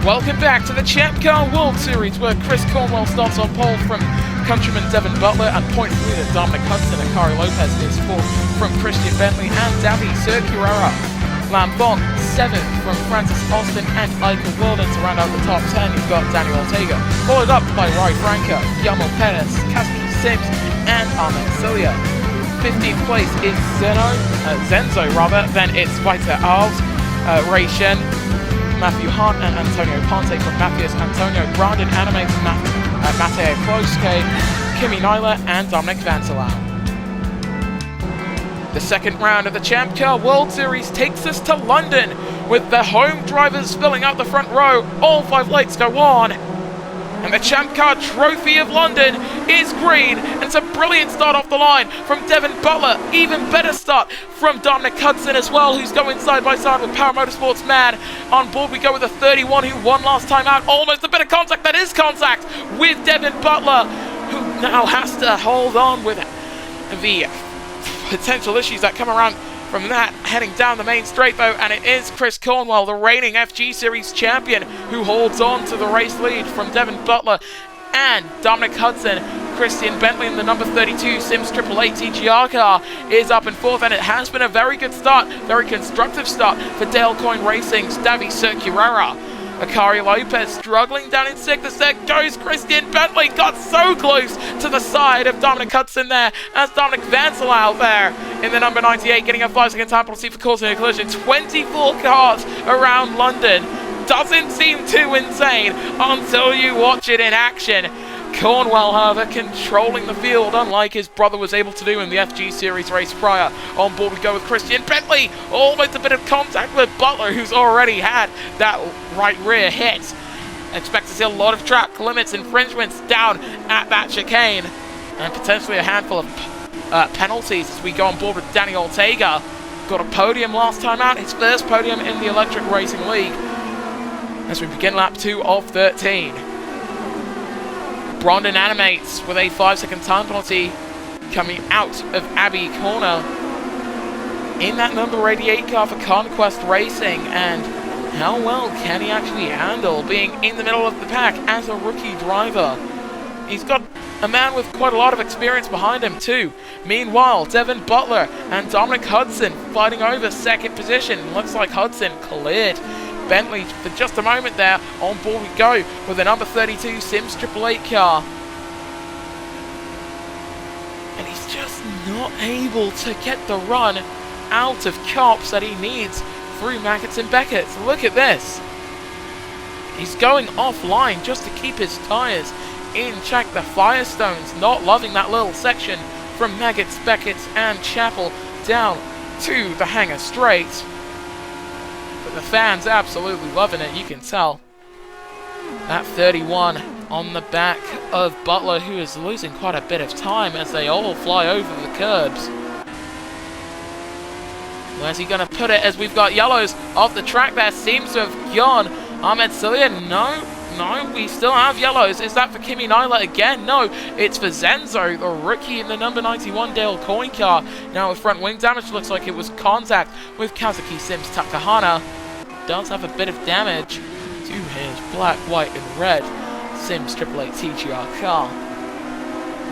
Welcome back to the ChampCar World Series, where Chris Cornwell starts on pole from countryman Devin Butler, and point leader Dominic Hudson and Kari Lopez is fourth from Christian Bentley and Davi Circulara. Lambon 7th from Francis Austin and Ika Wilden. To round out the top 10, you've got Daniel Ortega, followed up by Rai Franco, Yamil Perez, Kazuki Sims, and Ahmed Cilia. 15th place is Zenzo, then it's Vita Alves, Ray Shen, Matthew Hunt and Antonio Ponte from Matthias Antonio, Brandon Animates, Mateo Kloske, Kimi Nyla, and Dominic Vansalau. The second round of the ChampCar World Series takes us to London, with the home drivers filling out the front row. All 5 lights go on, and the ChampCar Trophy of London is green. And it's a brilliant start off the line from Devin Butler. Even better start from Dominic Hudson as well, who's going side by side with Power Motorsports man. On board we go with a 31 who won last time out. Almost a bit of contact. That is contact with Devin Butler, who now has to hold on with the potential issues that come around from that, heading down the main straight though, and it is Chris Cornwell, the reigning FG Series champion, who holds on to the race lead from Devin Butler and Dominic Hudson. Christian Bentley in the number 32 Sims 888 TGR car is up in 4th, and it has been a very good start, very constructive start for Dale Coyne Racing's Davi Circulara. Kari Lopez struggling down in 6th. There goes Christian Bentley. Got so close to the side of Dominic Hudson there, as Dominic Vansalau there in the number 98, getting a 5-second time penalty for causing a collision. 24 cars around London. Doesn't seem too insane until you watch it in action. Cornwell, however, controlling the field, unlike his brother was able to do in the FG Series race prior. On board we go with Christian Bentley. Almost a bit of contact with Butler, who's already had that right rear hit. Expect to see a lot of track limits infringements down at that chicane, and potentially a handful of penalties as we go on board with Danny Ortega. Got a podium last time out, his first podium in the Electric Racing League, as we begin lap 2 of 13. Brandon Animates with a 5-second time penalty coming out of Abbey Corner in that number 88 car for Conquest Racing. And how well can he actually handle being in the middle of the pack as a rookie driver? He's got a man with quite a lot of experience behind him too. Meanwhile, Devin Butler and Dominic Hudson fighting over second position. Looks like Hudson cleared Bentley for just a moment there. On board we go with the number 32 Sims 888 car, and he's just not able to get the run out of Cops that he needs through Macketts and Beckett's. Look at this, he's going offline just to keep his tyres in check. The Firestones not loving that little section from Macketts, Beckett's and Chapel down to the Hangar Straight. But the fans absolutely loving it, you can tell. That 31 on the back of Butler, who is losing quite a bit of time as they all fly over the curbs. Where's he going to put it, as we've got yellows off the track there? Seems to have gone Ahmed Cilia. No, we still have yellows. Is that for Kimi Nyla again? No, it's for Zenzo, the rookie in the number 91 Dale Coyne car. Now with front wing damage, looks like it was contact with Kazuki Sims Takahana. Does have a bit of damage to his black, white and red Sims 888 TGR car.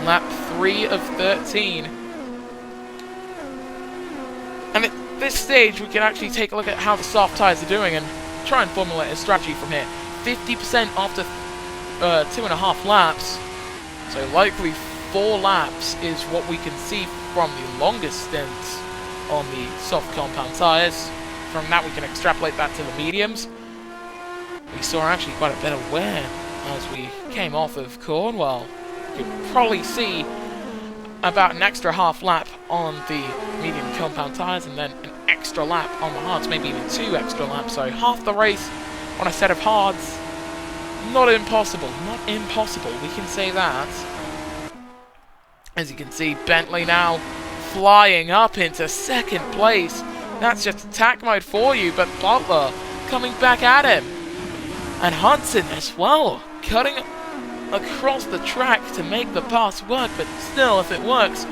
Lap 3 of 13. And at this stage, we can actually take a look at how the soft tyres are doing and try and formulate a strategy from here. 50% after 2.5 laps, so likely 4 laps is what we can see from the longest stints on the soft compound tyres. From that we can extrapolate that to the mediums. We saw actually quite a bit of wear as we came off of Cornwell. You could probably see about an extra half lap on the medium compound tyres, and then an extra lap on the hards, maybe even 2 extra laps, so half the race on a set of hards. Not impossible, we can say that. As you can see, Bentley now flying up into second place. That's just attack mode for you, but Butler coming back at him. And Hudson as well, cutting across the track to make the pass work, but still, if it works,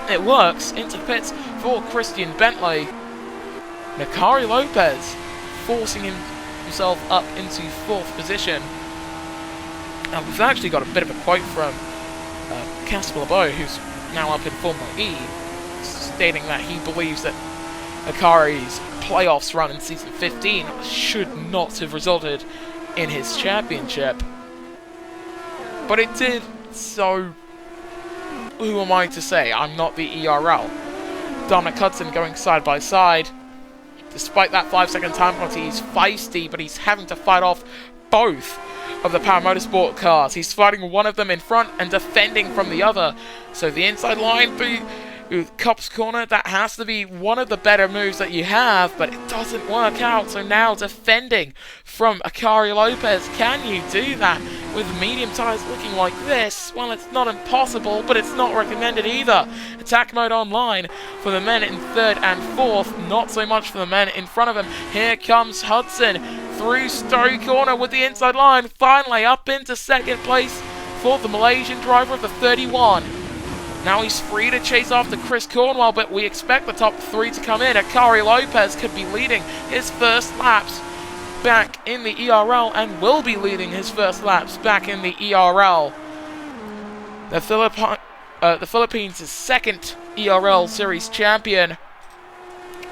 it works. Into pits for Christian Bentley. Kari Lopez forcing him himself up into 4th position. And we've actually got a bit of a quote from Casper LeBeau, who's now up in Formula E, stating that he believes that Akari's playoffs run in Season 15 should not have resulted in his championship. But it did, so who am I to say? I'm not the ERL. Dominic Hudson going side by side. Despite that 5-second time penalty, he's feisty, but he's having to fight off both of the Power Motorsport cars. He's fighting one of them in front and defending from the other. So the inside line through Copse Corner, that has to be one of the better moves that you have, but it doesn't work out. So now defending from Akari Lopez. Can you do that with medium tyres looking like this? Well, it's not impossible, but it's not recommended either. Attack mode online for the men in 3rd and 4th, not so much for the men in front of him. Here comes Hudson through Stowe Corner with the inside line, finally up into 2nd place for the Malaysian driver of the 31. Now he's free to chase after Chris Cornwell, but we expect the top 3 to come in. Akari Lopez could be leading his first laps back in the ERL and will be leading his first laps back in the ERL. The Philippines' 2nd ERL Series champion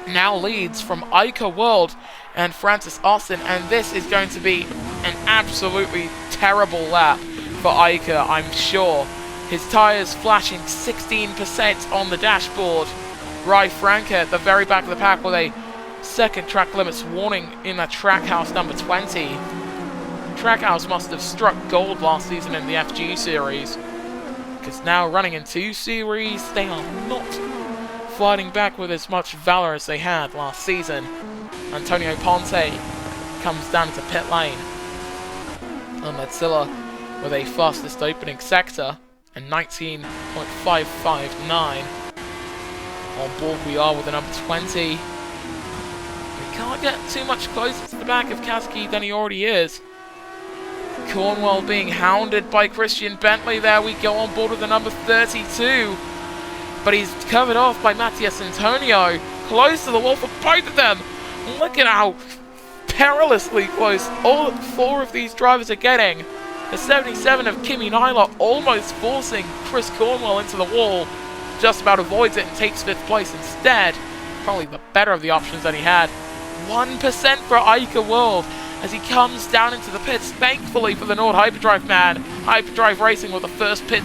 now leads from Ica World and Francis Austin, and this is going to be an absolutely terrible lap for Ica, I'm sure. His tyres flashing 16% on the dashboard. Rai Franca at the very back of the pack with a 2nd track limits warning in the Trackhouse number 20. Trackhouse must have struck gold last season in the FG Series, because now running in 2 Series, they are not fighting back with as much valour as they had last season. Antonio Ponte comes down to pit lane. And Mozilla with a fastest opening sector and 19.559. On board we are with the number 20. We can't get too much closer to the back of Kazuki than he already is. Cornwell being hounded by Christian Bentley. There we go, on board with the number 32. But he's covered off by Matias Antonio. Close to the wall for both of them. Look at how perilously close all 4 of these drivers are getting. The 77 of Kimi Nyla almost forcing Chris Cornwell into the wall. Just about avoids it and takes 5th place instead. Probably the better of the options that he had. 1% for Ica World as he comes down into the pits, thankfully for the Nord Hyperdrive man. Hyperdrive Racing with the first pit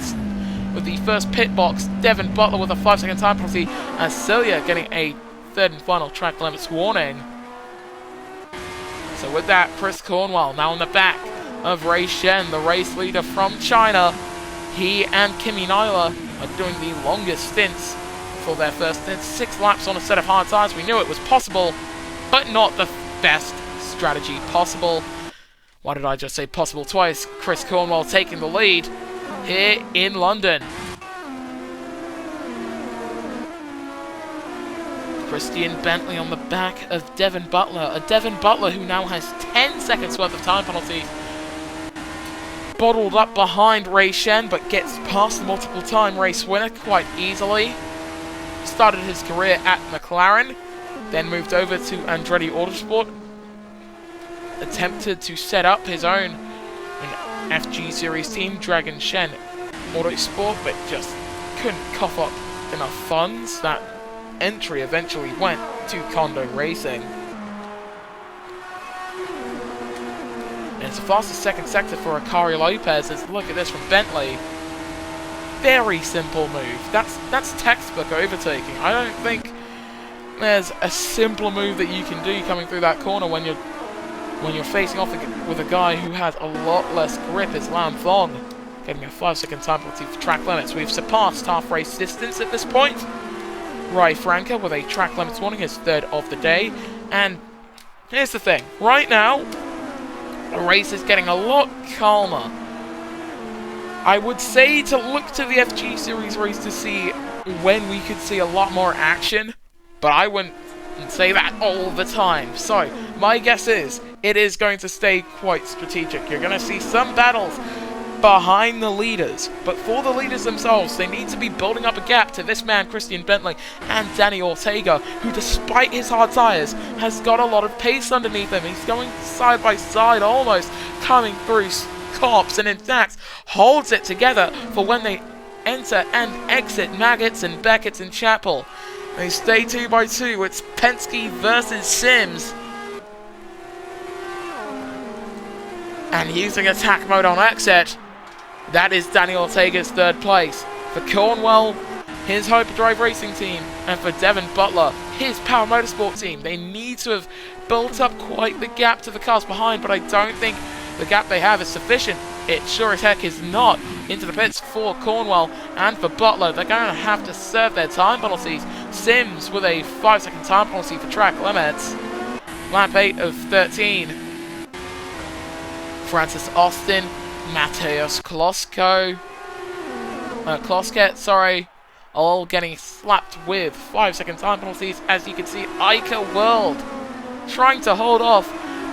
box. Devin Butler with a 5-second time penalty, and Celia getting a 3rd and final track limits warning. So with that, Chris Cornwell now on the back of Ray Shen, the race leader from China. He and Kimi Nyla are doing the longest stints for their first stint. 6 laps on a set of hard tyres. We knew it was possible, but not the best strategy possible. Why did I just say possible twice? Chris Cornwell taking the lead here in London. Christian Bentley on the back of Devin Butler. A Devin Butler who now has 10 seconds worth of time penalty. Bottled up behind Ray Shen, but gets past the multiple time race winner quite easily. Started his career at McLaren, then moved over to Andretti Autosport. Attempted to set up his own FG Series team, Dragon Shen Autosport, but just couldn't cough up enough funds. That entry eventually went to Kondo Racing. And it's the fastest 2nd sector for Akari Lopez. Let's look at this from Bentley. Very simple move. That's textbook overtaking. I don't think there's a simpler move that you can do coming through that corner when you're facing off with a guy who has a lot less grip. It's Lam Thong getting a 5-second time penalty for track limits. We've surpassed half race distance at this point. Rai Franca with a track limits warning, his 3rd of the day. And here's the thing. Right now, the race is getting a lot calmer. I would say to look to the FG Series race to see when we could see a lot more action, but I wouldn't say that all the time. So, my guess is, it is going to stay quite strategic. You're going to see some battles behind the leaders. But for the leaders themselves, they need to be building up a gap to this man, Christian Bentley, and Danny Ortega, who, despite his hard tyres, has got a lot of pace underneath him. He's going side by side, almost coming through Cops, and in fact holds it together for when they enter and exit Maggots and Beckett's and Chapel. They stay 2 by 2. It's Penske versus Sims. And using attack mode on exit, that is Danny Ortega's 3rd place. For Cornwell, his Hyperdrive Racing team, and for Devin Butler, his Power Motorsport team, they need to have built up quite the gap to the cars behind, but I don't think the gap they have is sufficient. It sure as heck is not. Into the pits for Cornwell and for Butler. They're going to have to serve their time penalties. Sims with a 5-second time penalty for track limits. Lap 8 of 13. Francis Austin, Mateusz Klosket, all getting slapped with 5-second time penalties. As you can see, Ica World trying to hold off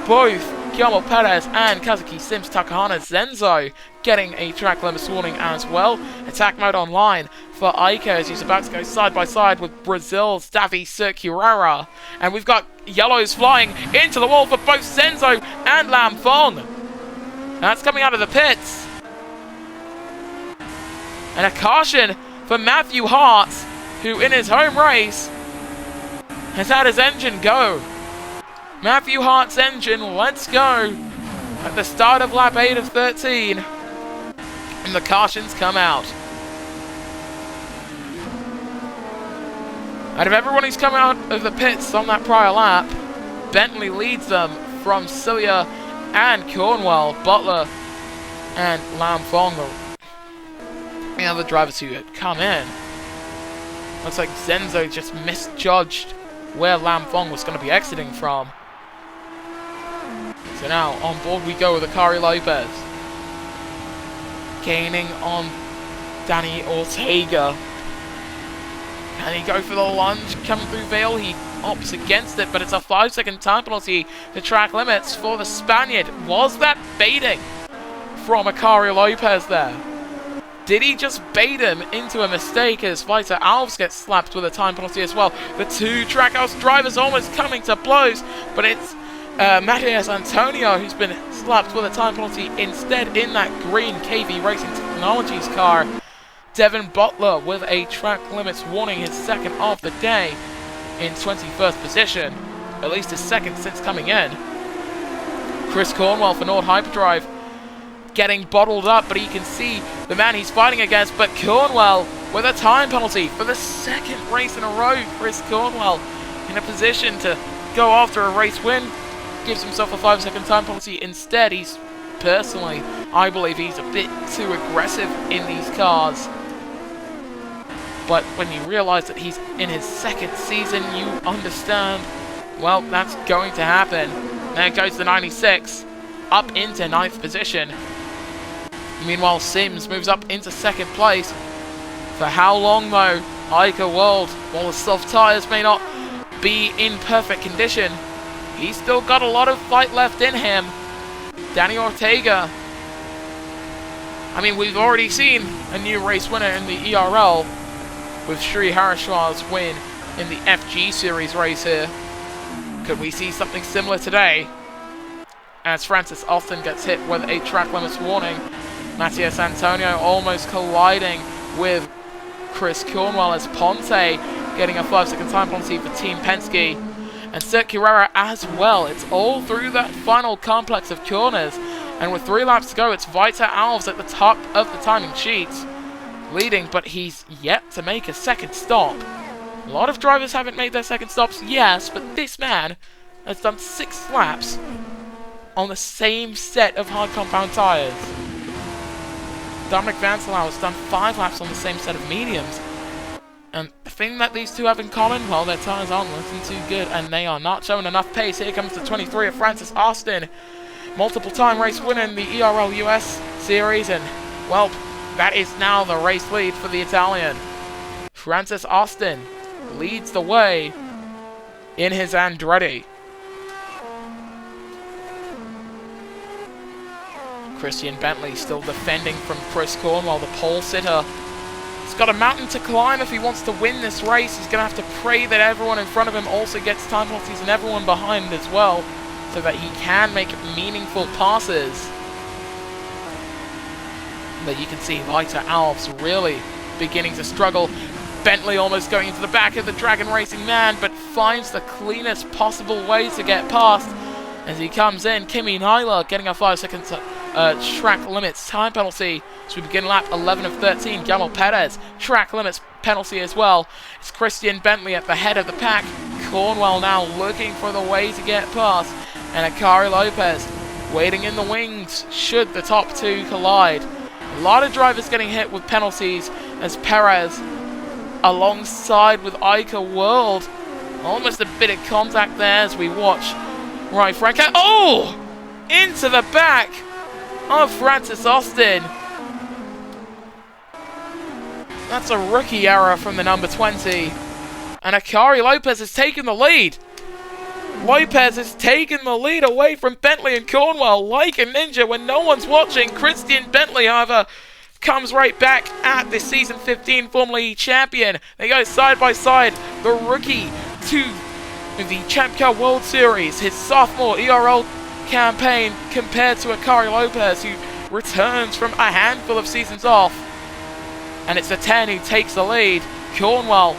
both Guillermo Perez and Kazuki Sims. Takahana Zenzo getting a track limits warning as well. Attack mode online for Ica as he's about to go side by side with Brazil's Davi Circurara. And we've got yellows flying into the wall for both Zenzo and Lam Fong. That's coming out of the pits. And a caution for Matthew Hart, who in his home race has had his engine go. Matthew Hart's engine, let's go, at the start of lap 8 of 13. And the cautions come out. Out of everyone who's come out of the pits on that prior lap, Bentley leads them from Cilia and Cornwell, Butler and Lam Fong, the other drivers who had come in. Looks like Zenzo just misjudged where Lam Fong was going to be exiting from. So now, on board we go with Akari Lopez. Gaining on Danny Ortega. Can he go for the lunge? Coming through Vale, he opts against it, but it's a 5-second time penalty to track limits for the Spaniard. Was that baiting from Akari Lopez there? Did he just bait him into a mistake as Vita Alves gets slapped with a time penalty as well? The two Trackhouse drivers almost coming to blows, but it's Matias Antonio who's been slapped with a time penalty instead in that green KV Racing Technologies car. Devin Butler with a track limits warning, his 2nd of the day in 21st position, at least his 2nd since coming in. Chris Cornwell for Nord Hyperdrive getting bottled up, but he can see the man he's fighting against. But Cornwell with a time penalty for the 2nd race in a row. Chris Cornwell in a position to go after a race win, gives himself a 5-second time penalty instead. He's personally, I believe he's a bit too aggressive in these cars. But when you realize that he's in his 2nd season, you understand, well, that's going to happen. There goes the 96, up into 9th position. Meanwhile, Sims moves up into 2nd place. For how long, though? Ica World, while the soft tyres may not be in perfect condition, he's still got a lot of fight left in him. Danny Ortega. I mean, we've already seen a new race winner in the ERL with Sri Harishwar's win in the FG Series race here. Could we see something similar today? As Francis Austin gets hit with a track limits warning. Matias Antonio almost colliding with Chris Cornwell as Ponte getting a 5-second time penalty for Team Penske. And Circurara as well. It's all through that final complex of corners. And with 3 laps to go, it's Vita Alves at the top of the timing sheet, leading, but he's yet to make a 2nd stop. A lot of drivers haven't made their 2nd stops, yes, but this man has done 6 laps on the same set of hard compound tyres. Dominic Vancelau has done 5 laps on the same set of mediums. And the thing that these two have in common, well, their tyres aren't looking too good, and they are not showing enough pace. Here comes the 23 of Francis Austin. Multiple-time race winner in the ERL US Series, and, well, that is now the race lead for the Italian. Francis Austin leads the way in his Andretti. Christian Bentley still defending from Chris Cornwell, the pole sitter. He's got a mountain to climb if he wants to win this race. He's going to have to pray that everyone in front of him also gets time penalties and everyone behind as well, so that he can make meaningful passes. But you can see Vita Alves really beginning to struggle. Bentley almost going into the back of the Dragon Racing man, but finds the cleanest possible way to get past. As he comes in, Kimi Nyla getting a 5-second track limits time penalty. So we begin lap 11 of 13. Gamal Perez, track limits penalty as well. It's Christian Bentley at the head of the pack. Cornwell now looking for the way to get past. And Akari Lopez waiting in the wings should the top two collide. A lot of drivers getting hit with penalties as Perez alongside with Ica World. Almost a bit of contact there as we watch Rai Franco. Oh! Into the back of Francis Austin. That's a rookie error from the number 20. And Akari Lopez has taken the lead. Lopez has taken the lead away from Bentley and Cornwell like a ninja when no one's watching. Christian Bentley, however, comes right back at the Season 15 Formula E champion. They go side by side. The rookie to the ChampCar World Series, his sophomore ERL campaign, compared to Akari Lopez, who returns from a handful of seasons off. And it's the 10 who takes the lead. Cornwell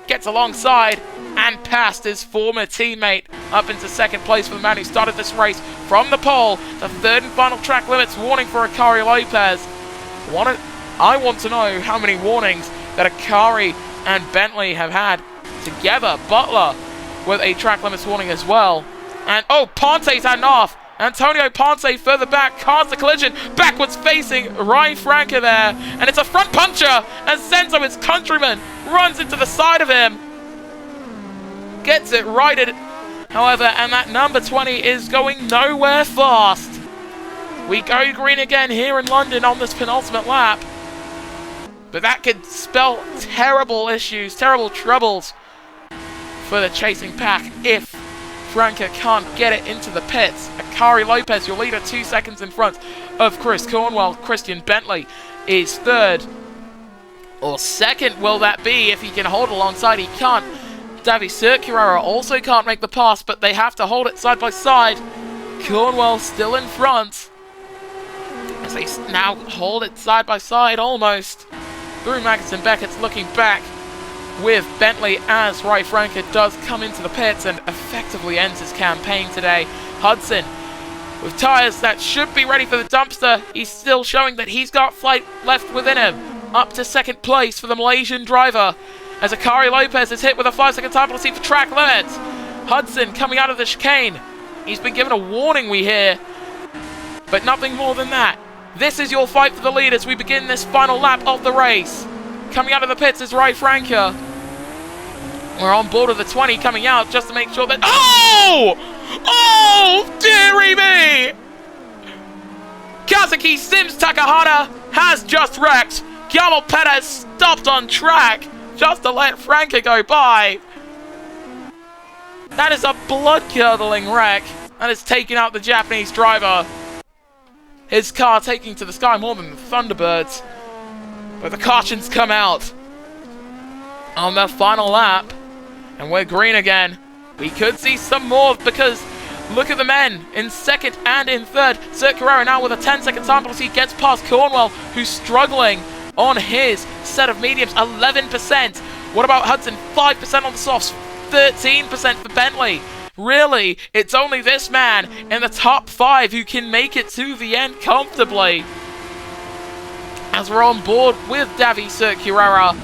gets alongside and past his former teammate up into second place for the man who started this race from the pole. The third and final track limits warning for Akari Lopez. I want to know how many warnings that Akari and Bentley have had together. Butler with a track limits warning as well. And oh, Ponte's heading off. Antonio Ponte further back, cars the collision, backwards facing Ryan Franca there. And it's a front puncher as Senzo, his countryman, runs into the side of him. Gets it righted, however, and that number 20 is going nowhere fast. We go green again here in London on this penultimate lap. But that could spell terrible issues, terrible troubles for the chasing pack if Franca can't get it into the pits. Akari Lopez, your leader, 2 seconds in front of Chris Cornwell. Christian Bentley is third. Or second will that be if he can hold alongside. He can't. Davi Circulera also can't make the pass, but they have to hold it side by side. Cornwell still in front as they now hold it side by side almost. Through Magnussen, Beckett's looking back with Bentley as Rai Franca does come into the pits and effectively ends his campaign today. Hudson with tyres that should be ready for the dumpster. He's still showing that he's got flight left within him. Up to second place for the Malaysian driver as Akari Lopez is hit with a 5-second time penalty for track limits. Hudson coming out of the chicane. He's been given a warning, we hear, but nothing more than that. This is your fight for the lead as we begin this final lap of the race. Coming out of the pits is Rai Franca. We're on board with the 20 coming out just to make sure that... Oh! Oh, dearie me! Kazuki Sims Takahata has just wrecked. Guillermo Perez stopped on track just to let Franca go by. That is a blood-curdling wreck. That has taken out the Japanese driver. His car taking to the sky more than the Thunderbirds. But the cautions come out on the final lap. And we're green again. We could see some more because look at the men in second and in third. Circulera now with a 10-second time penalty gets past Cornwell, who's struggling on his set of mediums, 11%. What about Hudson? 5% on the softs, 13% for Bentley. Really, it's only this man in the top 5 who can make it to the end comfortably. As we're on board with Davi Circulera,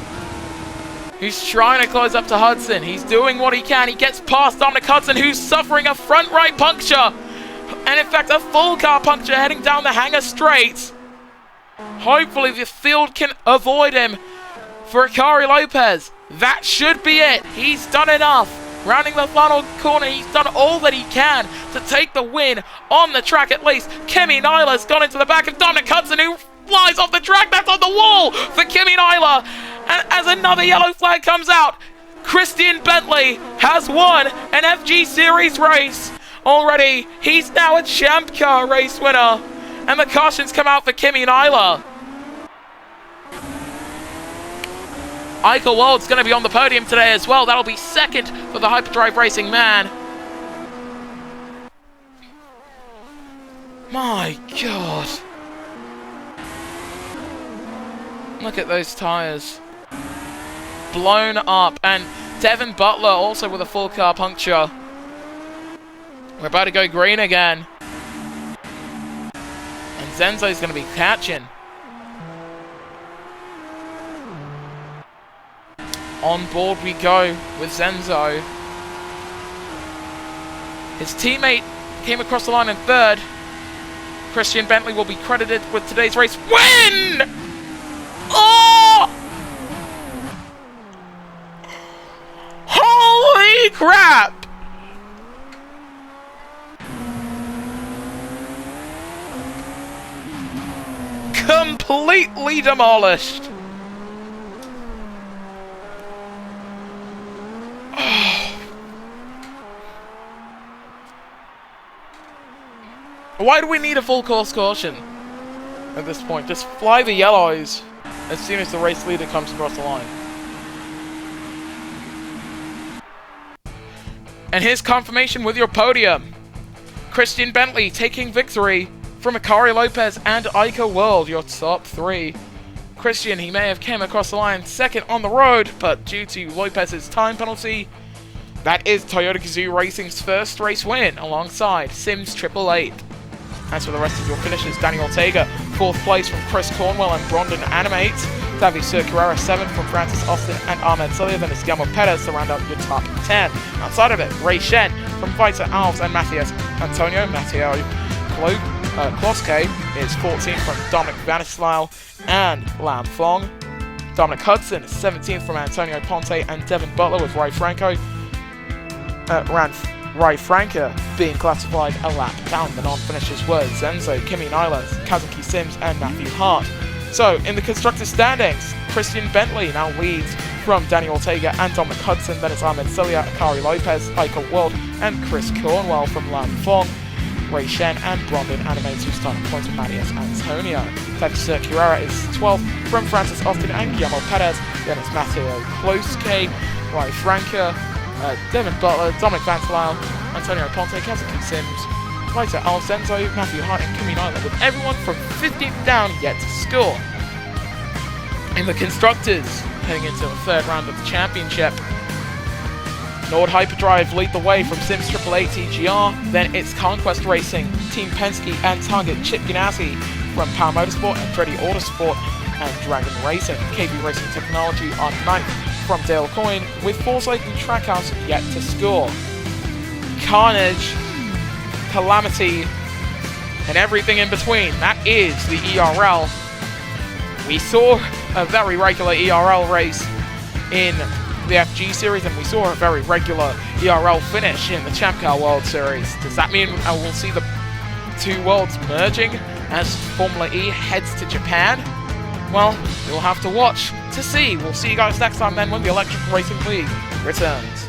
who's trying to close up to Hudson. He's doing what he can. He gets past Dominic Hudson, who's suffering a front right puncture. And in fact, a full car puncture heading down the hangar straight. Hopefully the field can avoid him for Akari Lopez. That should be it. He's done enough. Rounding the final corner, he's done all that he can to take the win on the track at least. Kimi Nyla's gone into the back of Dominic Hudson, who flies off the track. That's on the wall for Kimi Nyla. And as another yellow flag comes out, Christian Bentley has won an FG Series race already. He's now a ChampCar race winner. And the cautions come out for Kimi Nyla. Iker World's going to be on the podium today as well. That'll be second for the Hyperdrive Racing man. My God. Look at those tyres. Blown up. And Devin Butler also with a full car puncture. We're about to go green again. And Zenzo's going to be catching. On board we go with Zenzo. His teammate came across the line in third. Christian Bentley will be credited with today's race win! Oh! Holy crap! Completely demolished. Why do we need a full course caution at this point? Just fly the yellows as soon as the race leader comes across the line. And here's confirmation with your podium. Christian Bentley taking victory from Akari Lopez and Iker World, your top three. Christian, he may have came across the line second on the road, but due to Lopez's time penalty, that is Toyota Gazoo Racing's first race win alongside Sims 888. As for the rest of your finishes, Danny Ortega, 4th place from Chris Cornwell and Brondon Animates. Davi Circuera, 7th from Francis Austin and Ahmed Celia. Then it's Guillermo Perez to round out your top 10. Outside of it, Ray Shen from Vita Alves and Matthias Antonio. Matteo Kloske is 14th from Dominic Vanislau and Lam Fong. Dominic Hudson is 17th from Antonio Ponte and Devin Butler with Ray Franco. Ray Franca being classified a lap down. The non-finishers were Zenzo, Kimi Nyla, Kazuki Sims and Matthew Hart. So, in the constructors' standings, Christian Bentley now leads from Danny Ortega and Dominic Hudson. Then it's Ahmed Celia, Akari Lopez, Iker World and Chris Cornwell from Lam Fong. Ray Shen and Brondon Animates, who started points with Matthias Antonio. Davi Circuera is 12th from Francis Austin and Guillermo Perez. Then it's Matteo Kloske, Ray Franca, Devin Butler, Dominic Vantalau, Antonio Ponte, Kazuki Sims, Vita Alcenzo, Matthew Hart and Kimi Nyla, with everyone from 15th down yet to score. In the constructors, heading into the third round of the championship, Nord Hyperdrive lead the way from Sims 888 TGR, then it's Conquest Racing, Team Penske and Target Chip Ganassi from Power Motorsport and Andretti Autosport and Dragon Racing. KB Racing Technology on 9th from Dale Coyne, with Foresight and Trackhouse yet to score. Carnage, calamity, and everything in between. That is the ERL. We saw a very regular ERL race in the FG Series, and we saw a very regular ERL finish in the ChampCar World Series. Does that mean we'll see the two worlds merging as Formula E heads to Japan? Well, we'll have to watch to see. We'll see you guys next time then when the Electric Racing League returns.